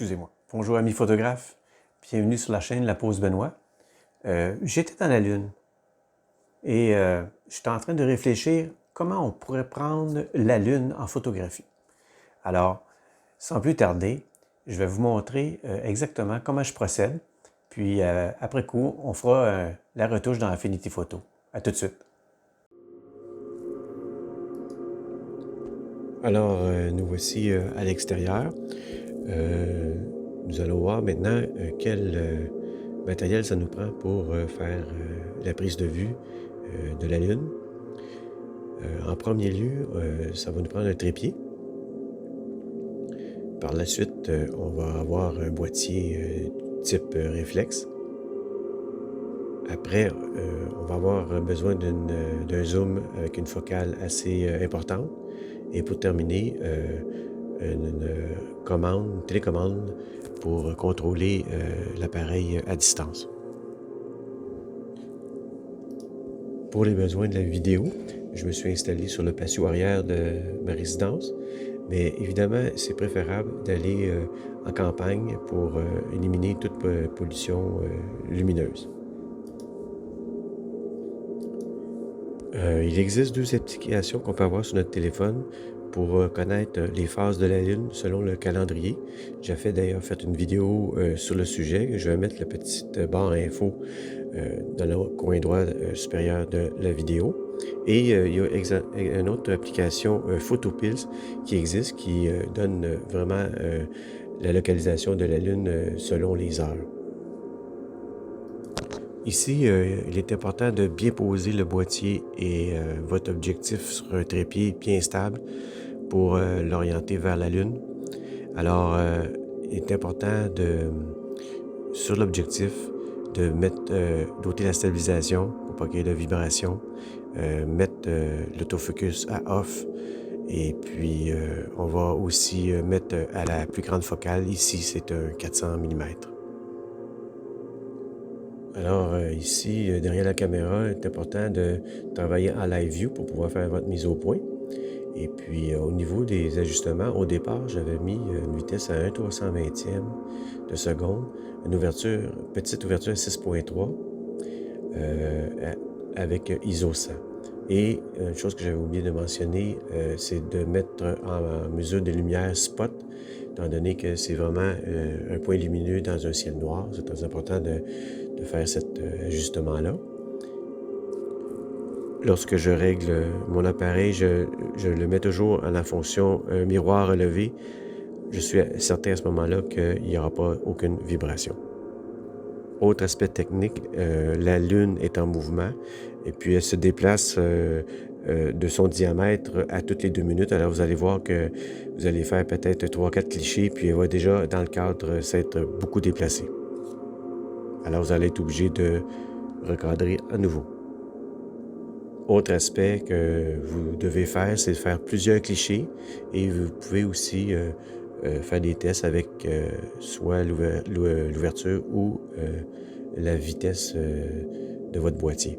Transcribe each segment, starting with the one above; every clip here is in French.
Excusez-moi. Bonjour amis photographes, bienvenue sur la chaîne La Pause Benoît. J'étais dans la Lune et j'étais en train de réfléchir comment on pourrait prendre la Lune en photographie. Alors, sans plus tarder, je vais vous montrer exactement comment je procède. Puis après coup, on fera la retouche dans Affinity Photo. À tout de suite. Alors, nous voici à l'extérieur. Nous allons voir maintenant quel matériel ça nous prend pour faire la prise de vue de la Lune. En premier lieu, ça va nous prendre un trépied. Par la suite, on va avoir un boîtier type réflexe. Après, on va avoir besoin d'un zoom avec une focale assez importante. Et pour terminer, une télécommande pour contrôler l'appareil à distance. Pour les besoins de la vidéo, je me suis installé sur le patio arrière de ma résidence, mais évidemment, c'est préférable d'aller en campagne pour éliminer toute pollution lumineuse. Il existe deux applications qu'on peut avoir sur notre téléphone pour connaître les phases de la Lune selon le calendrier. J'ai d'ailleurs fait une vidéo sur le sujet. Je vais mettre la petite barre info dans le coin droit supérieur de la vidéo. Et il y a une autre application PhotoPills qui existe qui donne vraiment la localisation de la Lune selon les heures. Ici, il est important de bien poser le boîtier et votre objectif sur un trépied bien stable pour l'orienter vers la Lune. Alors, il est important sur l'objectif de d'ôter la stabilisation pour pas qu'il y ait de vibration, mettre l'autofocus à off et puis on va aussi mettre à la plus grande focale. Ici, c'est un 400 mm. Alors ici, derrière la caméra, il est important de travailler en live view pour pouvoir faire votre mise au point. Et puis au niveau des ajustements, au départ, j'avais mis une vitesse à 1/320e de seconde, petite ouverture à 6.3 avec ISO 100. Et une chose que j'avais oublié de mentionner, c'est de mettre en mesure des lumières spot, étant donné que c'est vraiment un point lumineux dans un ciel noir. C'est très important de faire cet ajustement-là. Lorsque je règle mon appareil, je le mets toujours à la fonction miroir relevé. Je suis certain à ce moment-là qu'il n'y aura pas aucune vibration. Autre aspect technique, la Lune est en mouvement et puis elle se déplace de son diamètre à toutes les 2 minutes. Alors vous allez voir que vous allez faire peut-être 3-4 clichés, puis elle va déjà dans le cadre s'être beaucoup déplacée. Alors vous allez être obligé de recadrer à nouveau. Autre aspect que vous devez faire, c'est de faire plusieurs clichés et vous pouvez aussi faire des tests avec soit l'ouverture ou la vitesse de votre boîtier.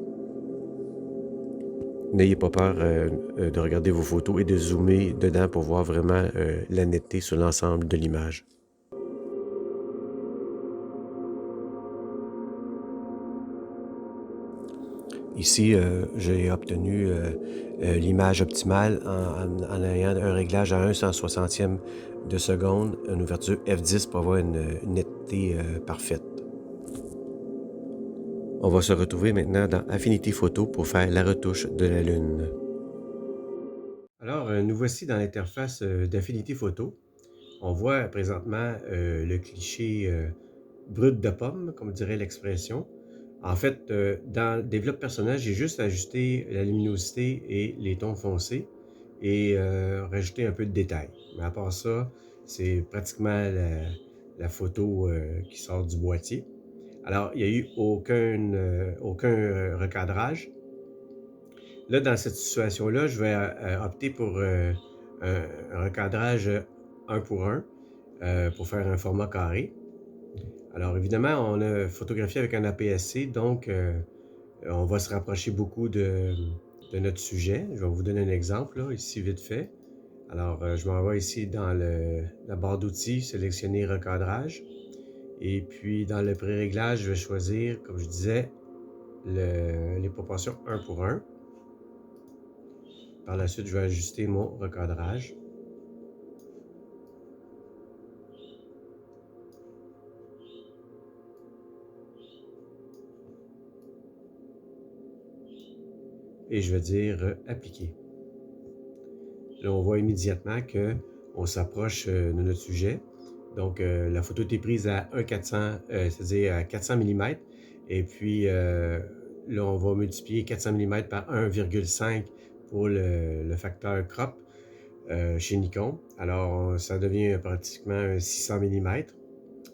N'ayez pas peur de regarder vos photos et de zoomer dedans pour voir vraiment la netteté sur l'ensemble de l'image. Ici, j'ai obtenu l'image optimale en ayant un réglage à 1/160e de seconde, une ouverture f10 pour avoir une netteté parfaite. On va se retrouver maintenant dans Affinity Photo pour faire la retouche de la Lune. Alors, nous voici dans l'interface d'Affinity Photo. On voit présentement le cliché brut de pomme, comme dirait l'expression. En fait, dans le développe personnage, j'ai juste ajusté la luminosité et les tons foncés et rajouté un peu de détails. Mais à part ça, c'est pratiquement la photo qui sort du boîtier. Alors, il n'y a eu aucun recadrage. Là, dans cette situation-là, je vais opter pour un recadrage 1 pour 1 pour faire un format carré. Alors évidemment, on a photographié avec un APS-C, donc on va se rapprocher beaucoup de notre sujet. Je vais vous donner un exemple, là, ici vite fait. Alors, je m'en vais ici dans la barre d'outils, sélectionner recadrage. Et puis, dans le pré-réglage, je vais choisir, comme je disais, les proportions 1 pour 1. Par la suite, je vais ajuster mon recadrage. Et je vais dire appliquer. Là, on voit immédiatement qu'on s'approche de notre sujet. Donc, la photo était prise à 1,400, c'est-à-dire à 400 mm. Et puis, là, on va multiplier 400 mm par 1,5 pour le facteur crop chez Nikon. Alors, ça devient pratiquement 600 mm.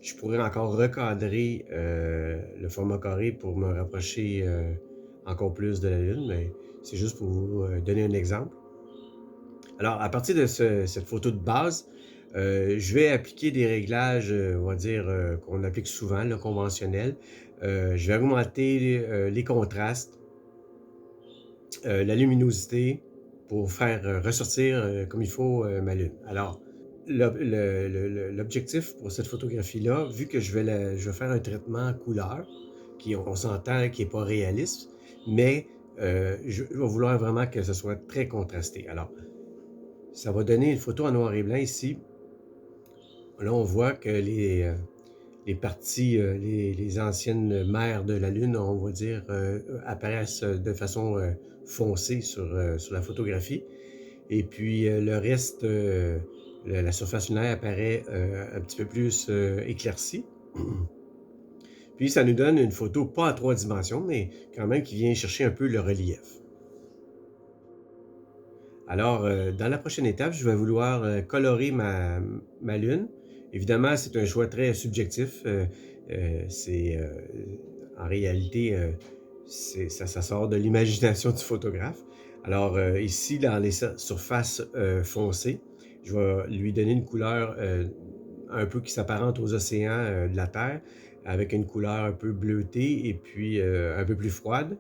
Je pourrais encore recadrer le format carré pour me rapprocher encore plus de la Lune, mais c'est juste pour vous donner un exemple. Alors, à partir de cette photo de base, je vais appliquer des réglages, on va dire, qu'on applique souvent, le conventionnel. Je vais augmenter les contrastes, la luminosité pour faire ressortir comme il faut ma lune. Alors, l'objectif pour cette photographie-là, vu que je vais faire un traitement couleur, qui on s'entend qui n'est pas réaliste, mais je vais vouloir vraiment que ce soit très contrasté. Alors, ça va donner une photo en noir et blanc ici. Là, on voit que les parties, les anciennes mers de la Lune, on va dire, apparaissent de façon foncée sur la photographie. Et puis le reste, la surface lunaire apparaît un petit peu plus éclaircie. Puis ça nous donne une photo pas à 3 dimensions, mais quand même qui vient chercher un peu le relief. Alors, dans la prochaine étape, je vais vouloir colorer ma lune. Évidemment, c'est un choix très subjectif. C'est en réalité, ça sort de l'imagination du photographe. Alors, ici, dans les surfaces foncées, je vais lui donner une couleur un peu qui s'apparente aux océans de la Terre, avec une couleur un peu bleutée et puis un peu plus froide.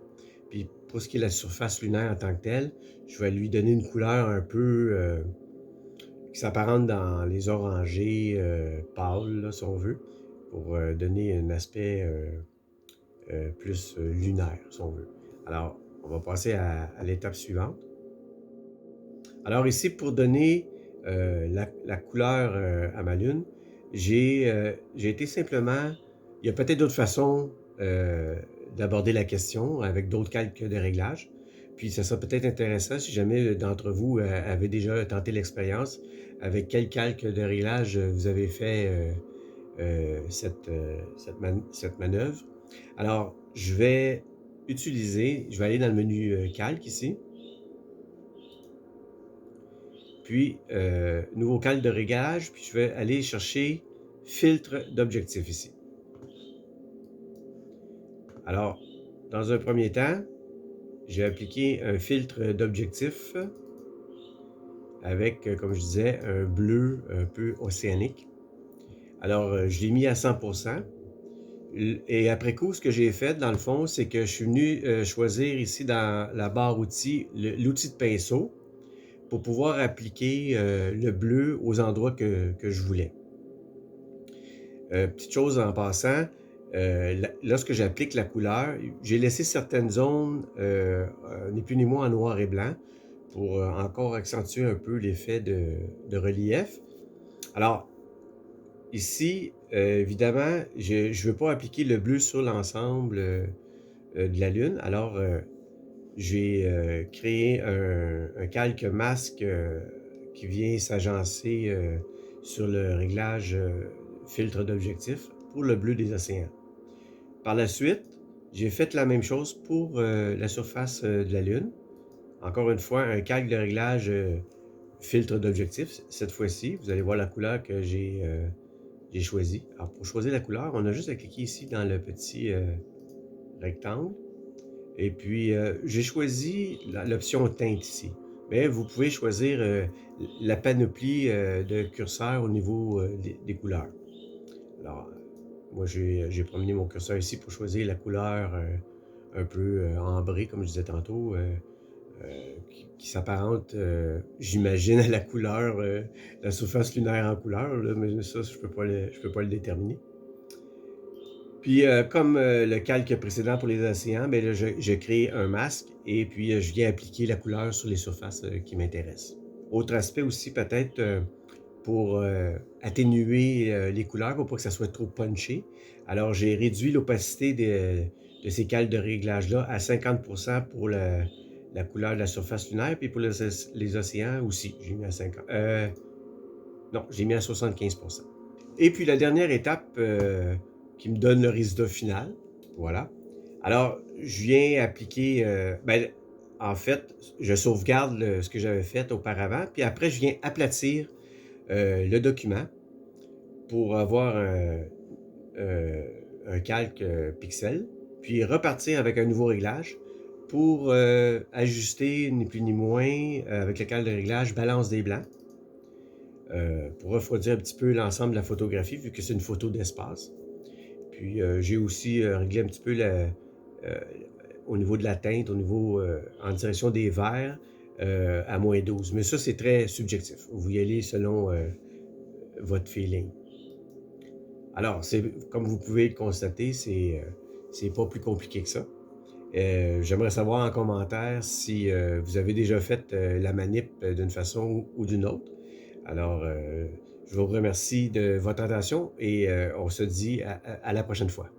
Puis pour ce qui est de la surface lunaire en tant que telle, je vais lui donner une couleur un peu qui s'apparente dans les orangés pâles, là, si on veut, pour donner un aspect plus lunaire, si on veut. Alors, on va passer à l'étape suivante. Alors ici, pour donner la couleur à ma lune, j'ai été simplement... Il y a peut-être d'autres façons d'aborder la question avec d'autres calques de réglage. Puis ça sera peut-être intéressant si jamais d'entre vous avez déjà tenté l'expérience, avec quel calque de réglage vous avez fait cette manœuvre. Alors, je vais aller dans le menu calque ici. Puis, nouveau calque de réglage, puis je vais aller chercher filtre d'objectif ici. Alors, dans un premier temps, j'ai appliqué un filtre d'objectif avec, comme je disais, un bleu un peu océanique. Alors, je l'ai mis à 100%. Et après coup, ce que j'ai fait, dans le fond, c'est que je suis venu choisir ici dans la barre outils, l'outil de pinceau pour pouvoir appliquer le bleu aux endroits que je voulais. Petite chose en passant, lorsque j'applique la couleur, j'ai laissé certaines zones, ni plus ni moins en noir et blanc, pour encore accentuer un peu l'effet de relief. Alors, ici, évidemment, je ne veux pas appliquer le bleu sur l'ensemble de la Lune. Alors, j'ai créé un calque masque qui vient s'agencer sur le réglage filtre d'objectif pour le bleu des océans. Par la suite, j'ai fait la même chose pour la surface de la Lune. Encore une fois, un calque de réglage filtre d'objectif. Cette fois-ci, vous allez voir la couleur que j'ai choisie. Alors, pour choisir la couleur, on a juste à cliquer ici dans le petit rectangle. Et puis, j'ai choisi l'option teinte ici. Mais vous pouvez choisir la panoplie de curseurs au niveau des couleurs. Alors, moi, j'ai promené mon curseur ici pour choisir la couleur un peu ambrée, comme je disais tantôt, qui s'apparente, j'imagine, à la couleur, la surface lunaire en couleur, là, mais ça, je peux pas le déterminer. Puis, comme, le calque précédent pour les océans, ben là, je crée un masque et puis, je viens appliquer la couleur sur les surfaces, qui m'intéressent. Autre aspect aussi peut-être, pour, atténuer, les couleurs pour pas que ça soit trop punché. Alors j'ai réduit l'opacité de ces cales de réglage-là à 50 pour la couleur de la surface lunaire, puis pour les océans aussi, j'ai mis à 50 non, j'ai mis à 75. Et puis la dernière étape, qui me donne le résultat final, voilà. Alors, je viens appliquer, ben, en fait, je sauvegarde ce que j'avais fait auparavant, puis après je viens aplatir, le document pour avoir heu, un calque, pixel, puis repartir avec un nouveau réglage pour, ajuster ni plus ni moins, avec le calque de réglage, balance des blancs, pour refroidir un petit peu l'ensemble de la photographie vu que c'est une photo d'espace. Puis, j'ai aussi, réglé un petit peu heu, au niveau de la teinte, au niveau, en direction des verts, à -12. Mais ça, c'est très subjectif. Vous y allez selon, votre feeling. Alors, c'est comme vous pouvez le constater, c'est pas plus compliqué que ça. J'aimerais savoir en commentaire si, vous avez déjà fait, la manip, d'une façon ou d'une autre. Alors, je vous remercie de votre attention et on se dit à la prochaine fois.